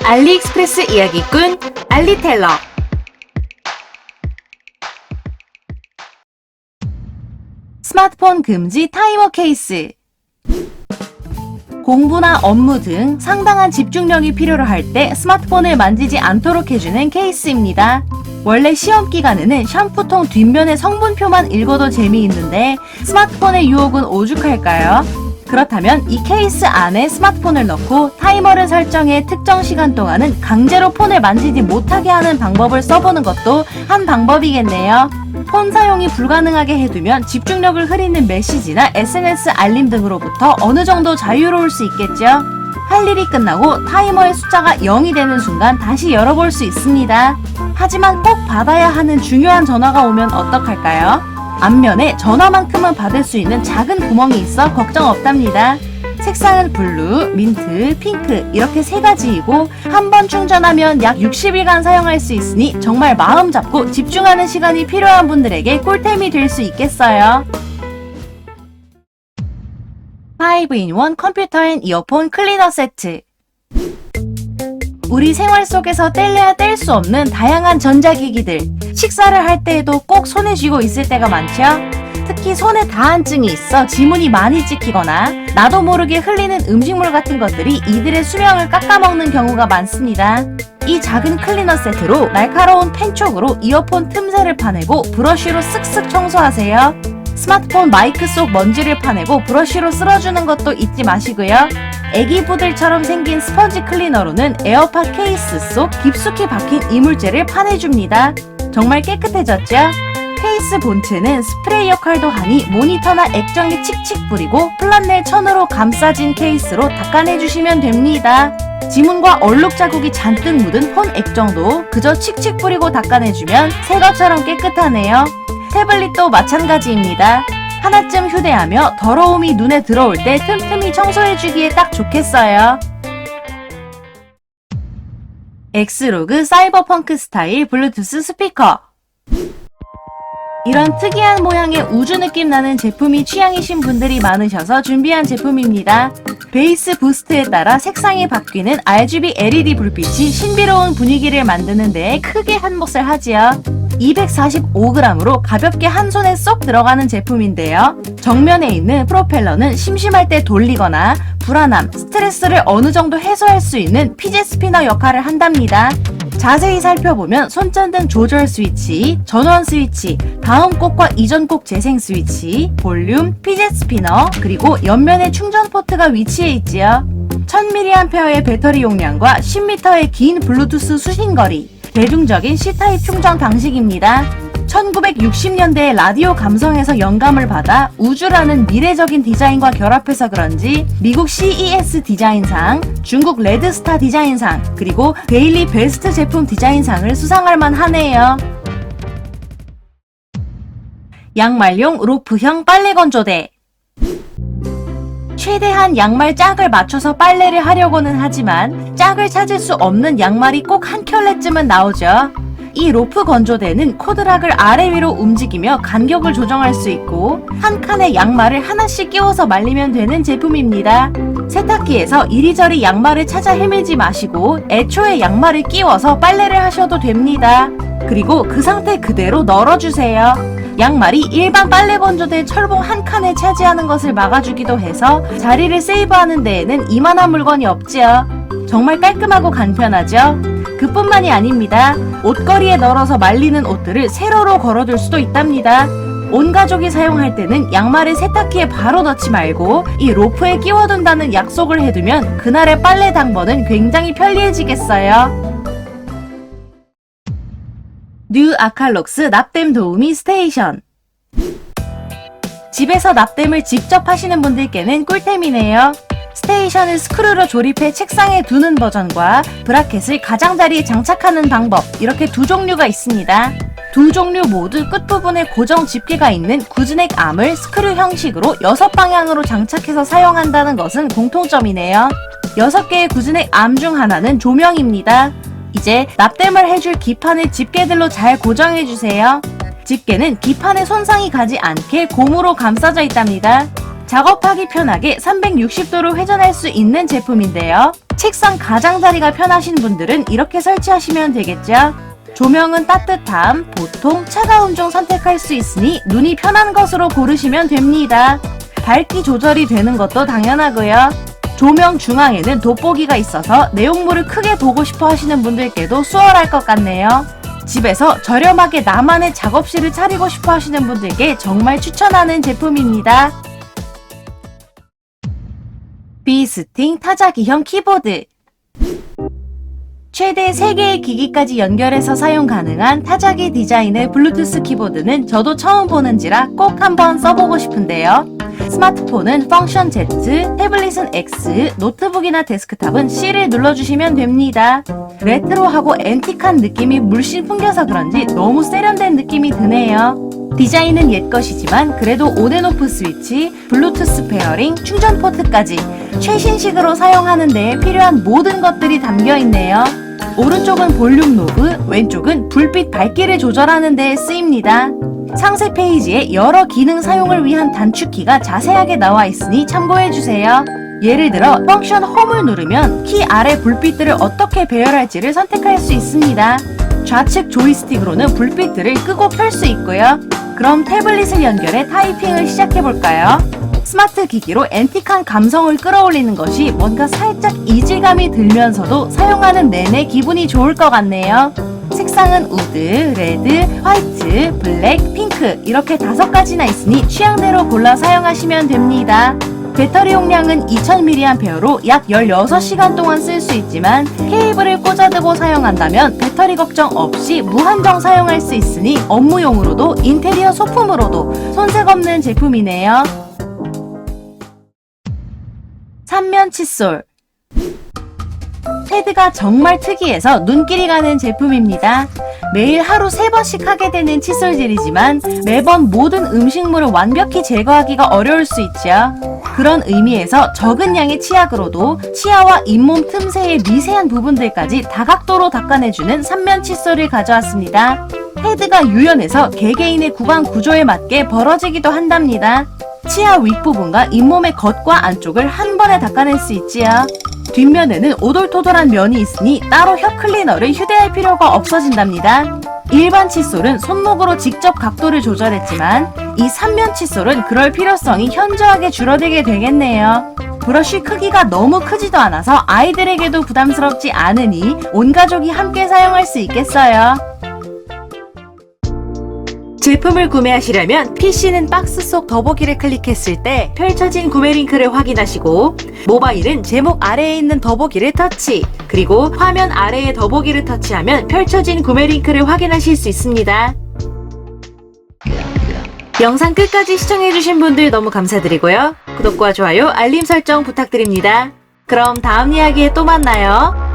알리익스프레스 이야기꾼 알리텔러. 스마트폰 금지 타이머 케이스. 공부나 업무 등 상당한 집중력이 필요로 할 때 스마트폰을 만지지 않도록 해주는 케이스입니다. 원래 시험 기간에는 샴푸통 뒷면의 성분표만 읽어도 재미있는데 스마트폰의 유혹은 오죽할까요? 그렇다면 이 케이스 안에 스마트폰을 넣고 타이머를 설정해 특정 시간 동안은 강제로 폰을 만지지 못하게 하는 방법을 써보는 것도 한 방법이겠네요. 폰 사용이 불가능하게 해두면 집중력을 흐리는 메시지나 SNS 알림 등으로부터 어느 정도 자유로울 수 있겠죠? 할 일이 끝나고 타이머의 숫자가 0이 되는 순간 다시 열어볼 수 있습니다. 하지만 꼭 받아야 하는 중요한 전화가 오면 어떡할까요? 앞면에 전화만큼은 받을 수 있는 작은 구멍이 있어 걱정 없답니다. 색상은 블루, 민트, 핑크 이렇게 세 가지이고 한 번 충전하면 약 60일간 사용할 수 있으니 정말 마음 잡고 집중하는 시간이 필요한 분들에게 꿀템이 될 수 있겠어요. 5-in-1 컴퓨터 앤 이어폰 클리너 세트. 우리 생활 속에서 뗄래야 뗄 수 없는 다양한 전자기기들. 식사를 할 때에도 꼭 손에 쥐고 있을 때가 많죠? 특히 손에 다한증이 있어 지문이 많이 찍히거나 나도 모르게 흘리는 음식물 같은 것들이 이들의 수명을 깎아먹는 경우가 많습니다. 이 작은 클리너 세트로 날카로운 펜 촉으로 이어폰 틈새를 파내고 브러쉬로 쓱쓱 청소하세요. 스마트폰 마이크 속 먼지를 파내고 브러쉬로 쓸어주는 것도 잊지 마시고요. 애기 부들처럼 생긴 스펀지 클리너로는 에어팟 케이스 속 깊숙이 박힌 이물질을 파내줍니다. 정말 깨끗해졌죠? 케이스 본체는 스프레이 역할도 하니 모니터나 액정에 칙칙 뿌리고 플란넬 천으로 감싸진 케이스로 닦아내주시면 됩니다. 지문과 얼룩 자국이 잔뜩 묻은 폰 액정도 그저 칙칙 뿌리고 닦아내주면 새 것처럼 깨끗하네요. 태블릿도 마찬가지입니다. 하나쯤 휴대하며 더러움이 눈에 들어올 때 틈틈이 청소해주기에 딱 좋겠어요. 엑스로그 사이버펑크 스타일 블루투스 스피커. 이런 특이한 모양의 우주 느낌 나는 제품이 취향이신 분들이 많으셔서 준비한 제품입니다. 베이스 부스트에 따라 색상이 바뀌는 RGB LED 불빛이 신비로운 분위기를 만드는 데에 크게 한 몫을 하지요. 245g으로 가볍게 한 손에 쏙 들어가는 제품인데요. 정면에 있는 프로펠러는 심심할 때 돌리거나 불안함, 스트레스를 어느 정도 해소할 수 있는 피젯 스피너 역할을 한답니다. 자세히 살펴보면 손전등 조절 스위치, 전원 스위치, 다음 곡과 이전 곡 재생 스위치, 볼륨, 피젯 스피너, 그리고 옆면에 충전 포트가 위치해 있지요. 1000mAh의 배터리 용량과 10m의 긴 블루투스 수신거리, 대중적인 C타입 충전 방식입니다. 1960년대의 라디오 감성에서 영감을 받아 우주라는 미래적인 디자인과 결합해서 그런지 미국 CES 디자인상, 중국 레드스타 디자인상, 그리고 데일리 베스트 제품 디자인상을 수상할 만하네요. 양말용 로프형 빨래 건조대. 최대한 양말 짝을 맞춰서 빨래를 하려고는 하지만 짝을 찾을 수 없는 양말이 꼭 한 켤레쯤은 나오죠. 이 로프 건조대는 코드락을 아래 위로 움직이며 간격을 조정할 수 있고 한 칸에 양말을 하나씩 끼워서 말리면 되는 제품입니다. 세탁기에서 이리저리 양말을 찾아 헤매지 마시고 애초에 양말을 끼워서 빨래를 하셔도 됩니다. 그리고 그 상태 그대로 널어주세요. 양말이 일반 빨래 건조대 철봉 한 칸에 차지하는 것을 막아주기도 해서 자리를 세이브하는 데에는 이만한 물건이 없지요. 정말 깔끔하고 간편하죠? 그뿐만이 아닙니다. 옷걸이에 널어서 말리는 옷들을 세로로 걸어둘 수도 있답니다. 온 가족이 사용할 때는 양말을 세탁기에 바로 넣지 말고 이 로프에 끼워둔다는 약속을 해두면 그날의 빨래 당번은 굉장히 편리해지겠어요. 뉴 아칼록스 납땜 도우미 스테이션. 집에서 납땜을 직접 하시는 분들께는 꿀템이네요. 스테이션을 스크루로 조립해 책상에 두는 버전과 브라켓을 가장자리에 장착하는 방법, 이렇게 두 종류가 있습니다. 두 종류 모두 끝부분에 고정 집게가 있는 구즈넥 암을 스크류 형식으로 6방향으로 장착해서 사용한다는 것은 공통점이네요. 6개의 구즈넥 암 중 하나는 조명입니다. 이제 납땜을 해줄 기판을 집게들로 잘 고정해주세요. 집게는 기판에 손상이 가지 않게 고무로 감싸져 있답니다. 작업하기 편하게 360도로 회전할 수 있는 제품인데요. 책상 가장자리가 편하신 분들은 이렇게 설치하시면 되겠죠. 조명은 따뜻함, 보통, 차가움 중 선택할 수 있으니 눈이 편한 것으로 고르시면 됩니다. 밝기 조절이 되는 것도 당연하고요. 조명 중앙에는 돋보기가 있어서 내용물을 크게 보고 싶어 하시는 분들께도 수월할 것 같네요. 집에서 저렴하게 나만의 작업실을 차리고 싶어 하시는 분들께 정말 추천하는 제품입니다. 비스팅 타자기형 키보드. 최대 3개의 기기까지 연결해서 사용 가능한 타자기 디자인의 블루투스 키보드는 저도 처음 보는지라 꼭 한번 써보고 싶은데요. 스마트폰은 펑션 Z, 태블릿은 X, 노트북이나 데스크탑은 C를 눌러주시면 됩니다. 레트로하고 앤틱한 느낌이 물씬 풍겨서 그런지 너무 세련된 느낌이 드네요. 디자인은 옛것이지만 그래도 온앤오프 스위치, 블루투스 페어링, 충전 포트까지 최신식으로 사용하는 데에 필요한 모든 것들이 담겨있네요. 오른쪽은 볼륨 노브, 왼쪽은 불빛 밝기를 조절하는 데에 쓰입니다. 상세 페이지에 여러 기능 사용을 위한 단축키가 자세하게 나와 있으니 참고해주세요. 예를 들어 펑션 홈을 누르면 키 아래 불빛들을 어떻게 배열할지를 선택할 수 있습니다. 좌측 조이스틱으로는 불빛들을 끄고 켤 수 있고요. 그럼 태블릿을 연결해 타이핑을 시작해볼까요? 스마트 기기로 앤틱한 감성을 끌어올리는 것이 뭔가 살짝 이질감이 들면서도 사용하는 내내 기분이 좋을 것 같네요. 색상은 우드, 레드, 화이트, 블랙, 핑크 이렇게 5가지나 있으니 취향대로 골라 사용하시면 됩니다. 배터리 용량은 2000mAh로 약 16시간 동안 쓸 수 있지만 케이블을 꽂아두고 사용한다면 배터리 걱정 없이 무한정 사용할 수 있으니 업무용으로도 인테리어 소품으로도 손색 없는 제품이네요. 3면 칫솔. 패드가 정말 특이해서 눈길이 가는 제품입니다. 매일 하루 3번씩 하게 되는 칫솔질이지만 매번 모든 음식물을 완벽히 제거하기가 어려울 수 있죠. 그런 의미에서 적은 양의 치약으로도 치아와 잇몸 틈새의 미세한 부분들까지 다각도로 닦아내주는 3면 칫솔을 가져왔습니다. 패드가 유연해서 개개인의 구강 구조에 맞게 벌어지기도 한답니다. 치아 윗부분과 잇몸의 겉과 안쪽을 한 번에 닦아낼 수 있지요. 뒷면에는 오돌토돌한 면이 있으니 따로 혀 클리너를 휴대할 필요가 없어진답니다. 일반 칫솔은 손목으로 직접 각도를 조절했지만 이 3면 칫솔은 그럴 필요성이 현저하게 줄어들게 되겠네요. 브러쉬 크기가 너무 크지도 않아서 아이들에게도 부담스럽지 않으니 온 가족이 함께 사용할 수 있겠어요. 제품을 구매하시려면 PC는 박스 속 더보기를 클릭했을 때 펼쳐진 구매 링크를 확인하시고 모바일은 제목 아래에 있는 더보기를 터치, 그리고 화면 아래의 더보기를 터치하면 펼쳐진 구매 링크를 확인하실 수 있습니다. 영상 끝까지 시청해주신 분들 너무 감사드리고요. 구독과 좋아요, 알림 설정 부탁드립니다. 그럼 다음 이야기에 또 만나요.